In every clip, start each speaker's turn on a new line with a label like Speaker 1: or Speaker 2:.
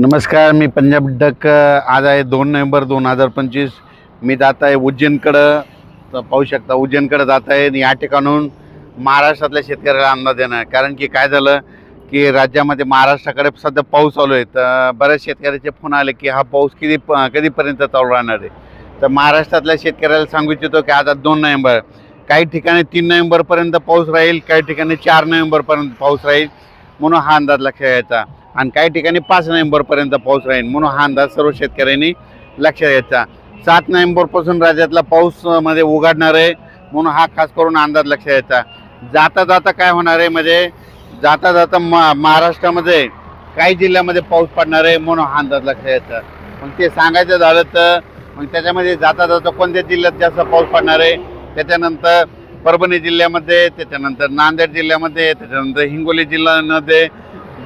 Speaker 1: नमस्कार, मी पंजाब डक. आज आहे 2 नोव्हेंबर 2025. मी जात आहे उज्जैनकडं. तर पाहू शकता उज्जैनकडे जात आहे. या ठिकाणून महाराष्ट्रातल्या शेतकऱ्याला अंदाज देणार, कारण की काय झालं की राज्यामध्ये महाराष्ट्राकडे सध्या पाऊस चालू आहे. तर बऱ्याच शेतकऱ्याचे फोन आले की हा पाऊस कधीपर्यंत चालू राहणार आहे. तर महाराष्ट्रातल्या शेतकऱ्याला सांगू इच्छितो की आज 2 नोव्हेंबर, काही ठिकाणी 3 नोव्हेंबरपर्यंत पाऊस राहील, काही ठिकाणी 4 नोव्हेंबरपर्यंत पाऊस राहील, म्हणून हा अंदाज लक्षात घ्यायचा. आणि काही ठिकाणी 5 नोव्हेंबरपर्यंत पाऊस राहील, म्हणून हा अंदाज सर्व शेतकऱ्यांनी लक्षात घ्यायचा. 7 नोव्हेंबरपासून राज्यातला पाऊस मध्ये उघडणार आहे, म्हणून हा खास करून अंदाज लक्षात घ्यायचा. जाता जाता काय होणार आहे, म्हणजे जाता जाता महाराष्ट्रामध्ये काही जिल्ह्यामध्ये पाऊस पडणार आहे, म्हणून हा अंदाज लक्षात घ्यायचा. मग ते सांगायचं झालं तर मग त्याच्यामध्ये जाता जाता कोणत्या जिल्ह्यात जास्त पाऊस पडणार आहे, त्याच्यानंतर परभणी जिल्ह्यामध्ये, त्याच्यानंतर नांदेड जिल्ह्यामध्ये, त्याच्यानंतर हिंगोली जिल्ह्यामध्ये,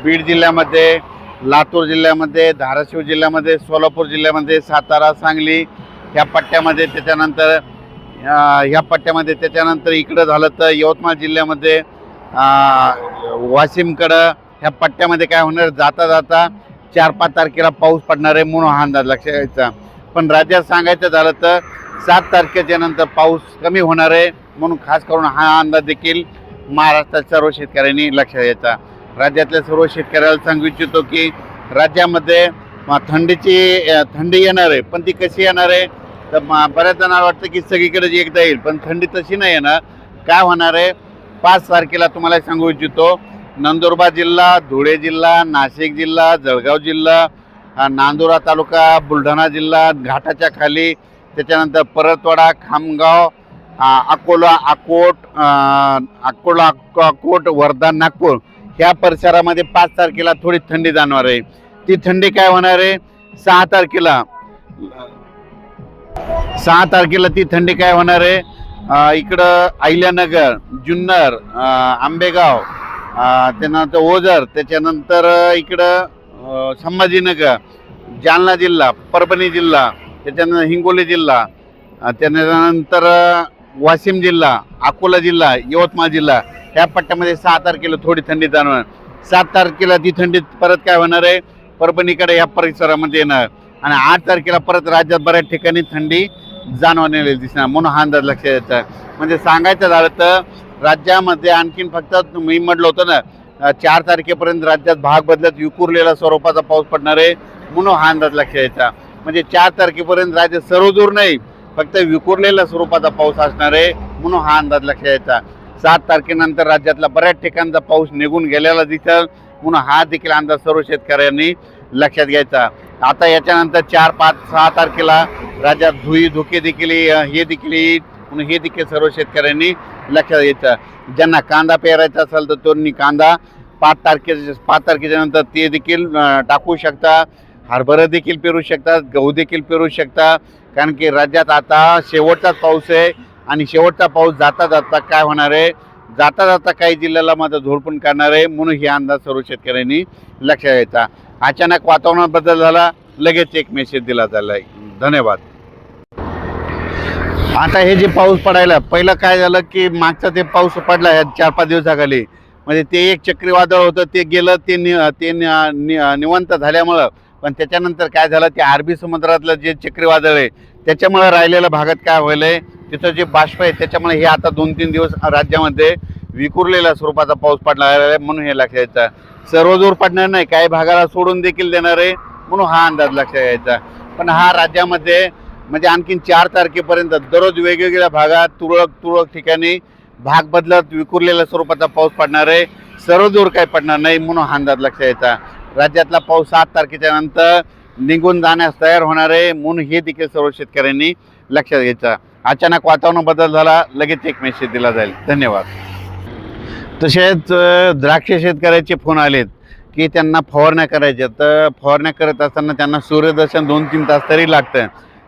Speaker 1: बीड जिल्ह्यामध्ये, लातूर जिल्ह्यामध्ये, धाराशिव जिल्ह्यामध्ये, सोलापूर जिल्ह्यामध्ये, सातारा, सांगली ह्या पट्ट्यामध्ये, त्याच्यानंतर इकडं झालं तर यवतमाळ जिल्ह्यामध्ये, वाशिमकडं ह्या पट्ट्यामध्ये काय होणार, जाता जाता 4-5 तारखेला पाऊस पडणार आहे, म्हणून हा अंदाज लक्षात घ्यायचा. पण राज्यात सांगायचं झालं तर 7 तारखेच्या नंतर पाऊस कमी होणार आहे, म्हणून खास करून हा अंदाज देखील महाराष्ट्राच्या सर्व शेतकऱ्यांनी लक्षात घ्यायचा. राज्यातल्या सर्व शेतकऱ्याला सांगू इच्छितो की राज्यामध्ये थंडी येणार आहे, पण ती कशी येणार आहे, तर बऱ्याच जणांना वाटतं की सगळीकडे एकदा येईल, पण थंडी तशी नाही येणार. काय होणार आहे, 5 तारखेला तुम्हाला सांगू इच्छितो, नंदुरबार जिल्हा, धुळे जिल्हा, नाशिक जिल्हा, जळगाव जिल्हा, नांदुरा तालुका, बुलढाणा जिल्हा, घाटाच्या खाली, त्याच्यानंतर परतवाडा, खामगाव, अकोट, वर्धा, नागपूर ह्या परिसरामध्ये 5 तारखेला थोडी थंडी जाणवणार आहे. ती थंडी काय होणार आहे, 6 तारखेला ती थंडी काय होणार आहे, इकडं अहिल्यानगर, जुन्नर, आंबेगाव, त्यानंतर ओझर, त्याच्यानंतर इकडं संभाजीनगर, जालना जिल्हा, परभणी जिल्हा, त्याच्यानंतर हिंगोली जिल्हा, त्यानंतर वाशिम जिल्हा, अकोला जिल्हा, यवतमाळ जिल्हा ह्या पट्ट्यामध्ये 6 तारखेला थोडी थंडी जाणवणार. 7 तारखेला ती थंडी परत काय होणार आहे, परभणीकडे या परिसरामध्ये येणार. आणि 8 तारखेला परत राज्यात बऱ्याच ठिकाणी थंडी जाणवण्याला दिसणार, म्हणून हा अंदाज लक्षात द्यायचा. म्हणजे सांगायचं झालं तर राज्यामध्ये आणखीन फक्त मी म्हटलं होतं ना, 4 तारखेपर्यंत राज्यात भाग बदलत विखुरलेला स्वरूपाचा पाऊस पडणार आहे, म्हणून हा अंदाज लक्षात द्यायचा. म्हणजे 4 तारखेपर्यंत राज्य सर्वदूर नाही, फक्त विखुरलेल्या स्वरूपाचा पाऊस असणार आहे, म्हणून हा अंदाज लक्षात द्यायचा. 7 तारखेनंतर राज्यातला बऱ्याच ठिकाणचा पाऊस निघून गेलेला दिसेल, म्हणून हा देखील अंदाज सर्व शेतकऱ्यांनी लक्षात घ्यायचा. आता याच्यानंतर 4, 5, 6 तारखेला राज्यात धुके देखील येईल, म्हणून हे देखील सर्व शेतकऱ्यांनी लक्षात घ्यायचं. ज्यांना कांदा पेरायचा असेल तर त्यांनी कांदा 5 तारखेच्या नंतर ते देखील टाकू शकता. हरभरा देखील पेरू शकतात, गहू देखील पेरू शकता, कारण की राज्यात आता शेवटचाच पाऊस आहे. आणि शेवटचा पाऊस जाता जाता काय होणार आहे, जाता जाता काही जिल्ह्याला मात्र झोडपून काढणार आहे, म्हणून हे अंदाज सर्व शेतकऱ्यांनी लक्षात घ्यायचा. अचानक वातावरणात बदल झाला, लगेच एक मेसेज दिला झाला आहे. धन्यवाद. आता हे जे पाऊस पडायला पहिलं काय झालं की मागचा ते पाऊस पडला ह्या 4-5 दिवसाखाली, म्हणजे ते एक चक्रीवादळ होतं, ते गेलं, ते निवंत झाल्यामुळं. पण त्याच्यानंतर काय झालं, ते अरबी समुद्रातलं जे चक्रीवादळ आहे त्याच्यामुळे राहिलेल्या भागात काय व्हायलंय, तिथं जे बाष्प आहे त्याच्यामुळे हे आता 2-3 दिवस राज्यामध्ये विखुरलेल्या स्वरूपाचा पाऊस पडला आहे, म्हणून हे लक्षात घ्यायचं. सर्वदूर पडणार नाही, काही भागाला सोडून देखील देणार आहे, म्हणून हा अंदाज लक्षात घ्यायचा. पण हा राज्यामध्ये म्हणजे आणखीन 4 तारखेपर्यंत दररोज वेगवेगळ्या भागात तुरळक ठिकाणी भाग बदलत विखुरलेल्या स्वरूपाचा पाऊस पडणार आहे, सर्वदूर काही पडणार नाही, म्हणून हा अंदाज लक्षात घ्यायचा. राज्यातला पाऊस 7 तारखेच्या नंतर निघून जाण्यास तयार होणार आहे, म्हणून हे देखील सर्व शेतकऱ्यांनी लक्षात घ्यायचं. अचानक वातावरण बदल झाला, लगेच एक मेसेज दिला जाईल. धन्यवाद. तसेच द्राक्ष शेतकऱ्याचे फोन आलेत की त्यांना फवारण्या करायच्या, तर फवारण्या करत असताना त्यांना सूर्यदर्शन 2-3 तास तरी लागतं.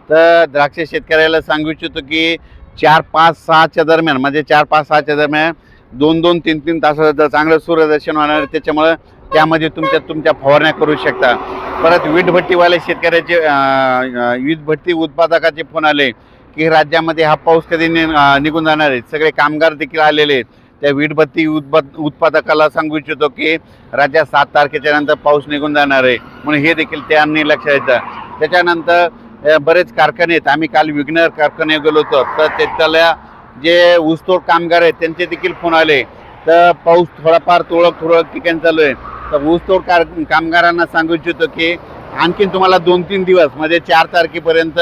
Speaker 1: तर द्राक्ष शेतकऱ्याला सांगू इच्छितो की 4-5-6च्या दरम्यान, म्हणजे 4-5-6च्या दरम्यान 2-2, 3-3 तासाचं चांगलं सूर्यदर्शन होणार आहे, त्याच्यामुळं त्यामध्ये तुमच्या फवारण्या करू शकता. परत वीटभट्टीवाले शेतकऱ्याचे वीटभट्टी उत्पादकाचे फोन आले की राज्यामध्ये हा पाऊस कधी निघून जाणार आहे. सगळे कामगार देखील आलेले आहेत, त्या वीटभट्टी उत्पादकाला सांगू इच्छितो की राज्यात 7 तारखेच्या नंतर पाऊस निघून जाणार आहे, म्हणून हे देखील त्यांनी लक्षात घ्यायचं. त्याच्यानंतर बरेच कारखाने आहेत. आम्ही काल विघ्नर कारखाने गेलो होतो, तर त्याला जे ऊसतोड कामगार आहेत त्यांचे देखील फोन आले. तर पाऊस थोडाफार तुरळक ठिकाणी चालू आहे. तर ऊसतोड कामगारांना सांगू इच्छितो की आणखीन तुम्हाला 2-3 दिवस म्हणजे 4 तारखेपर्यंत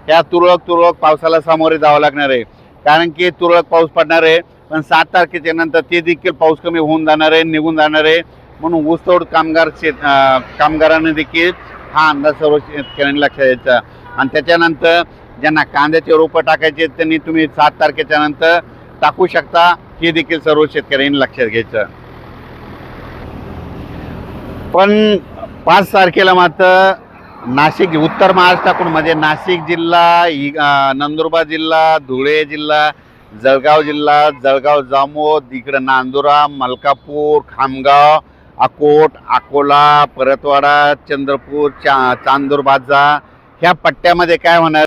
Speaker 1: या तुरळक पावसाला सामोरे जावं लागणार आहे. कारण की तुरळक पाऊस पडणार आहे, पण 7 तारखेच्या नंतर ते देखील पाऊस कमी होऊन जाणार आहे, निघून जाणार आहे. म्हणून ऊसतोड कामगारांनी देखील हा अंदाज सर्व शेतकऱ्यांनी लक्षात द्यायचा. आणि त्याच्यानंतर ज्यांना कांद्याचे रोपं टाकायचे त्यांनी तुम्ही 7 तारखेच्या नंतर टाकू शकता, हे देखील सर्व शेतकऱ्यांनी लक्षात घ्यायचं. पण 5 तारखेला मात्र नाशिक उत्तर महाराष्ट्राकडून म्हणजे नाशिक जिल्हा, नंदुरबार जिल्हा, धुळे जिल्हा, जळगाव जिल्हा, जळगाव जामोद, इकडं नांदुरा, मलकापूर, खामगाव, अकोट, अकोला, परतवाडा, चंद्रपूर, चांदूर बाजा ह्या पट्ट्यामध्ये काय होणार